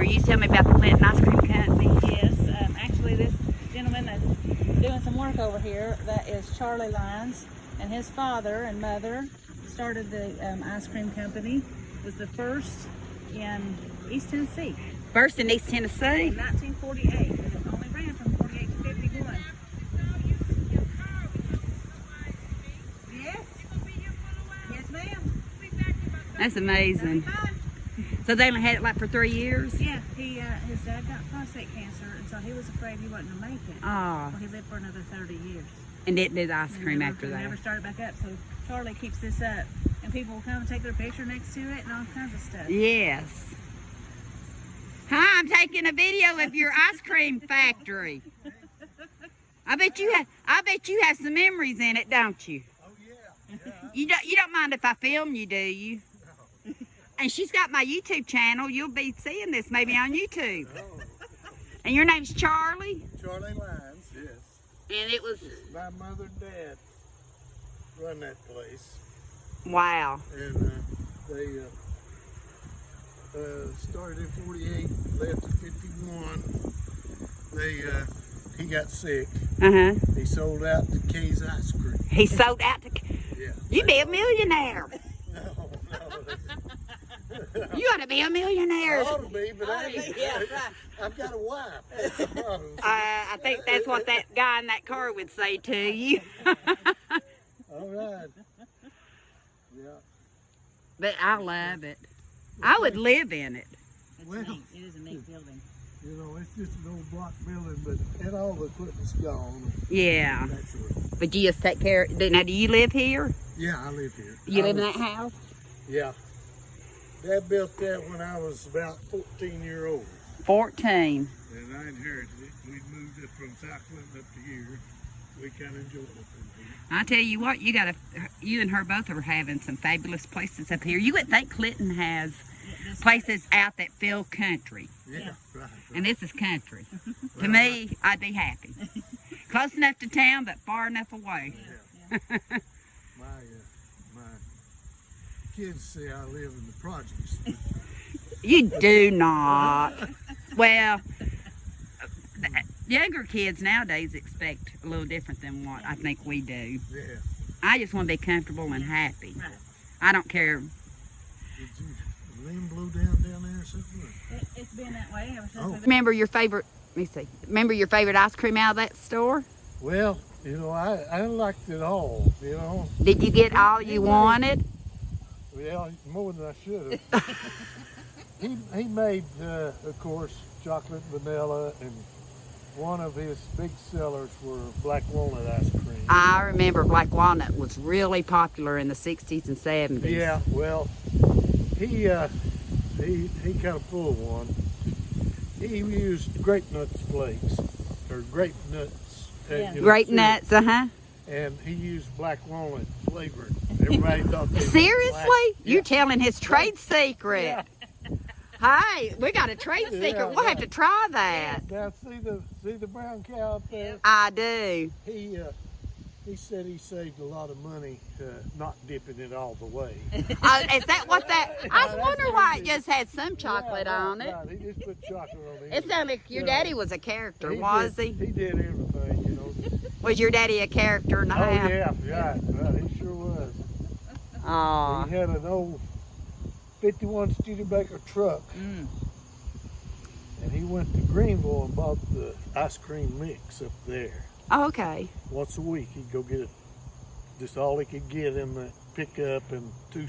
You tell me about the Clinton Ice Cream Company. Yes, actually this gentleman that's doing some work over here, that is Charlie Lyons, and his father and mother started the ice cream company. It was the first in East Tennessee First in East Tennessee. in 1948, and it only ran from 48 to 51. Yes. Yes, ma'am. That's amazing. So they only had it like for 3 years? Yeah, his dad got prostate cancer, and so he was afraid he wasn't going to make it. Oh, Well, he lived for another 30 years. and didn't do the ice cream Never- after they that. Never started back up, so Charlie keeps this up, and people will come and take their picture next to it and all kinds of stuff. Yes. Hi, I'm taking a video of your ice cream factory. I bet you have some memories in it, don't you? Oh yeah. You don't mind if I film you, do you? And she's got my YouTube channel. You'll be seeing this maybe on YouTube. Oh, And your name's Charlie? Charlie Lyons, yes. And it was, My mother and dad run that place, wow. and they started in 48, left in 51. He got sick. Uh-huh. He sold out to Kay's Ice Cream. He sold out to, Yeah. you be a millionaire. No. You ought to be a millionaire. I ought to be, but I ain't. Yeah, right. I've got a wife. That's the problem. I think that's what that guy in that car would say to you. All right. Yeah. But I love it. I would live in it. It's Well- neat. It is a neat building. You know, it's just an old block building, but all the equipment's gone. Yeah. That sort of. But you just take care. Now, do you live here? Yeah, I live here. You I live in was- that house? Yeah. Dad built that when I was about 14-year-old. 14. And I inherited it. We moved it from South Clinton up to here. We kind of enjoyed it. I tell you what, you and her both are having some fabulous places up here. You would think Clinton has This- places out that feel country, Yeah, right. and this is country. To Well, me, I'd be happy. Close enough to town, but far enough away. My kids say I live in the projects. You do not. Well, younger kids nowadays expect a little different than what I think we do. Yeah. I just want to be comfortable and happy. Right. I don't care. Did the wind blow down there or something? It's been that way ever since Oh. we've been. Remember your favorite, let me see. Remember your favorite ice cream out of that store? Well, you know, I liked it all, you know. Did you get all you wanted? Well, more than I should have. he made, of course, chocolate, vanilla, and one of his big sellers were black walnut ice cream. I remember black walnut was really popular in the 60s and 70s. Yeah, well, he kind of pulled one. He used grape nuts flakes, or grape nuts. Yeah. Grape syrup, nuts, uh-huh. And he used black walnut flavoring. Everybody thought they were Seriously? black. You're telling his trade secret. Yeah. Hey, we got a trade secret. Yeah, We'll have to try that. Now see the brown cow up there? I do. He said he saved a lot of money not dipping it all the way. Is that what that? I was that's wondering what why it it is. just had some chocolate Yeah, on it. right. He just put chocolate on it. It sounded like your Yeah. daddy was a character, He was did, he? He did everything, you know. Was your daddy a character in the Oh house? yeah, right. He sure was. Aw. He had an old 51 Studebaker truck, Mm. and he went to Greenville and bought the ice cream mix up there. Oh, okay. Once a week, he'd go get it, just all he could get in the pickup and two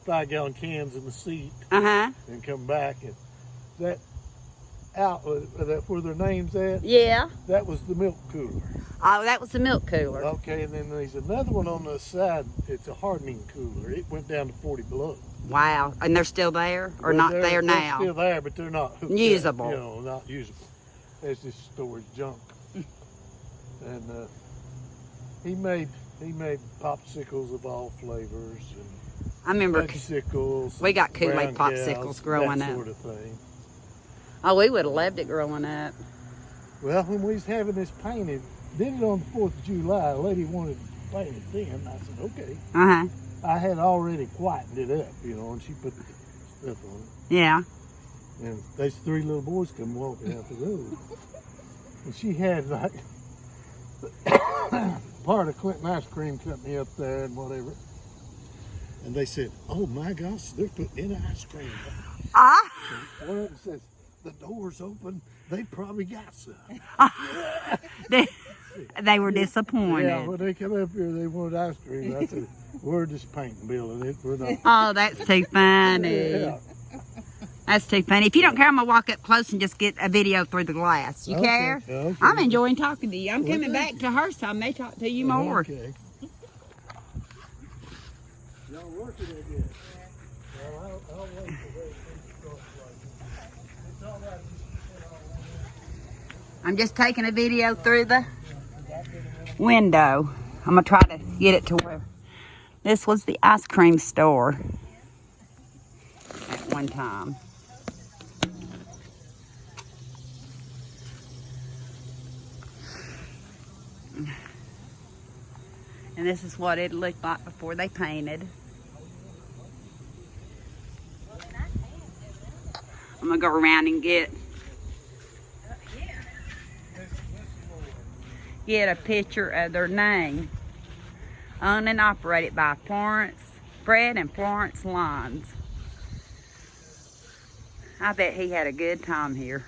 5-gallon cans in the seat, Uh-huh. and come back. And that outlet, that where their name's at, Yeah. that was the milk cooler. Oh, that was the milk cooler. Okay, and then there's another one on the side. It's a hardening cooler. It went down to 40 below. Wow. And they're still there? Or Well, not they're- there they're now? still there, but they're not hooked up, Usable. you know, not usable. It's just storage junk. And he made popsicles of all flavors and I remember. fudgesicles. We got Kool-Aid brown popsicles cows, growing that up. sort of thing. Oh, we would have loved it growing up. Well, when we was having this painted, did it on the 4th of July. A lady wanted to paint it then. I said, okay. Uh-huh. I had already whitened it up, you know, and she put the stuff on it. Yeah. And those 3 little boys come walking out the road. And she had like part of Clinton Ice Cream Company up there and whatever. And they said, "Oh my gosh, they're putting in ice cream." One of them says, "The door's open. They probably got some." They were disappointed. Yeah, when they come up here, they wanted ice cream. I said, "We're just painting building it. We're not." Oh, that's too funny. Yeah. That's too funny. If you don't care, I'm going to walk up close and just get a video through the glass. You care? Okay. I'm enjoying talking to you. I'm coming back to her so I may talk to you more. Okay. Y'all working again? Well, I'll wait till they start working. It's all right. I'm just taking a video through the window. I'm going to try to get it to where this was the ice cream store at one time. And this is what it looked like before they painted. I'm going to go around and get a picture of their name. Owned and operated by Fred and Florence Lyons. I bet he had a good time here.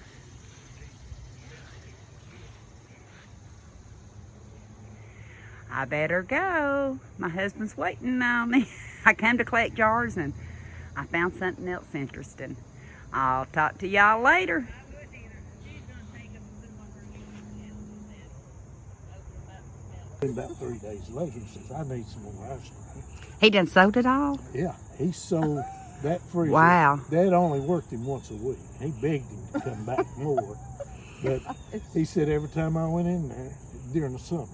I better go. My husband's waiting on me. I came to collect jars and I found something else interesting. I'll talk to y'all later. About 3 days later, he says, "I need some more ice cream." He done sold it all? Yeah, he sold that freezer. Wow. That only worked him once a week. He begged him to come back more. But he said every time I went in there during the summer,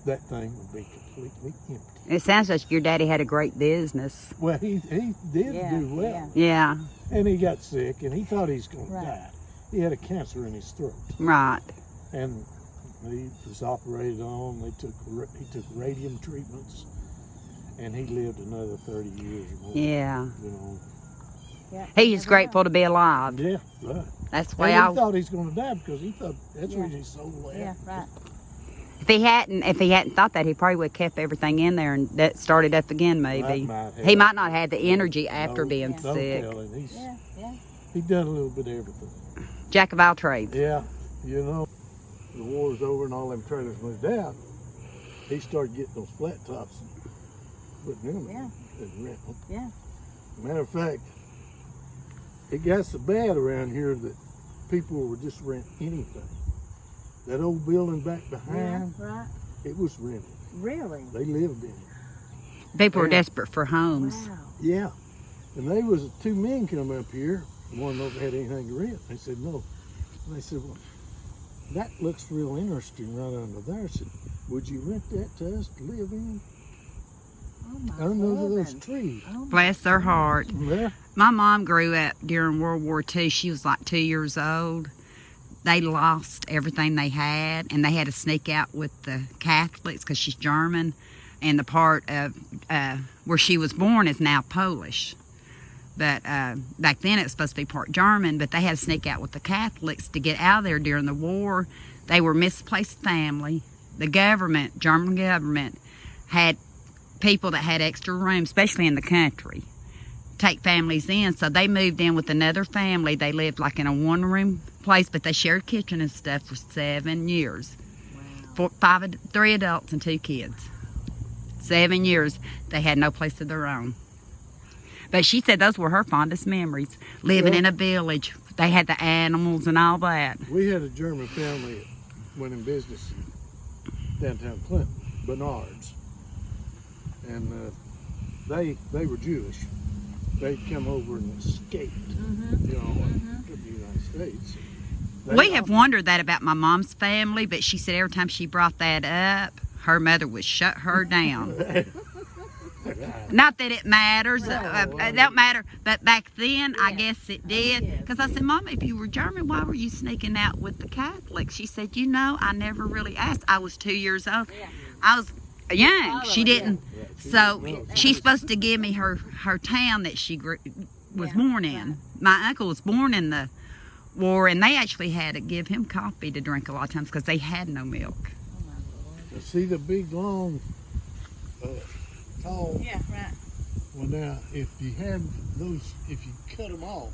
that thing would be completely empty. It sounds like your daddy had a great business. Well, he did do well. Yeah, And he got sick, and he thought he was going to die. He had a cancer in his throat. right. And he was operated on. He took radium treatments, and he lived another 30 years or more. Yeah. You know. He's grateful to be alive. Yeah, right. That's the way And I... he thought he was going to die because he thought that's the reason he sold well. Yeah, right. If he hadn't thought that, he probably would have kept everything in there and that started up again maybe. He might not have the energy after being Don't sick. tell him. Yeah. He done a little bit of everything. Jack of all trades. Yeah, you know, the war was over and all them trailers moved out. He started getting those flat tops and putting them in and renting. Yeah. Matter of fact, it got so bad around here that people would just rent anything. That old building back behind, Right. it was rented. Really? They lived in it. People were desperate for homes. Wow. Yeah. And they was 2 men come up here. One of them had anything to rent. They said no. And they said, "Well, that looks real interesting right under there." I said, "Would you rent that to us to live in?" Oh my Under those goodness. trees. Oh my Bless their heart. Yeah. My mom grew up during World War II. She was like 2 years old. They lost everything they had, and they had to sneak out with the Catholics because she's German, and the part of where she was born is now Polish. But back then it was supposed to be part German, but they had to sneak out with the Catholics to get out of there during the war. They were misplaced family. The government, German government, had people that had extra rooms, especially in the country, take families in. So they moved in with another family. They lived like in a one-room place, but they shared kitchen and stuff for 7 years. Wow. 3 adults and 2 kids. 7 years. They had no place of their own. But she said those were her fondest memories, living in a village. They had the animals and all that. We had a German family that went in business in downtown Clinton, Bernards. And they were Jewish. They'd come over and escaped, you know, to the United States. We have wondered that about my mom's family, but she said every time she brought that up, her mother would shut her down. Not that it matters, it don't matter, but back then I guess it did. Because I said, "Mom, if you were German, why were you sneaking out with the Catholics?" She said, "You know, I never really asked. I was 2 years old. I was young. She didn't." So she's supposed to give me her town that she was Yeah, born in. right. My uncle was born in the war, and they actually had to give him coffee to drink a lot of times because they had no milk. Oh my Lord. See the big, long, tall. Yeah, right. Well, now, if you have those, if you cut them off,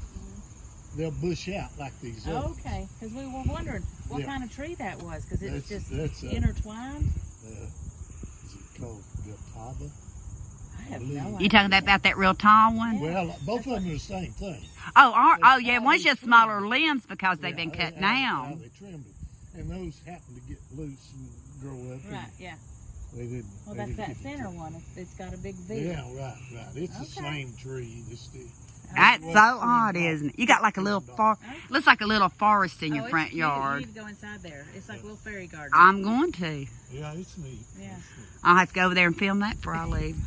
they'll bush out like these others. Okay, because we were wondering what Yeah. kind of tree that was, because it's That's- just that's, intertwined. Is it called Gataba? I have believe- no You idea. talking about that real tall one? Yeah. Well, both of them are the same thing. Oh, yeah, how one's they just trim smaller them. limbs because they've been cut How down. they trimmed them. And those happen to get loose and grow up. and Right, yeah. They didn't. Well, they that's didn't that get the center trim. one. It's got a big V. Yeah, right. It's the Okay. same tree. This stick. That's Well, so trimmed odd, off. isn't it? You got like a little Trimmed far, off. looks like a little forest in Oh, your it's front cute. You yard. need to go inside there. It's like a little fairy garden. I'm going to. Yeah, it's neat. Yeah. It's neat. I'll have to go over there and film that before I leave.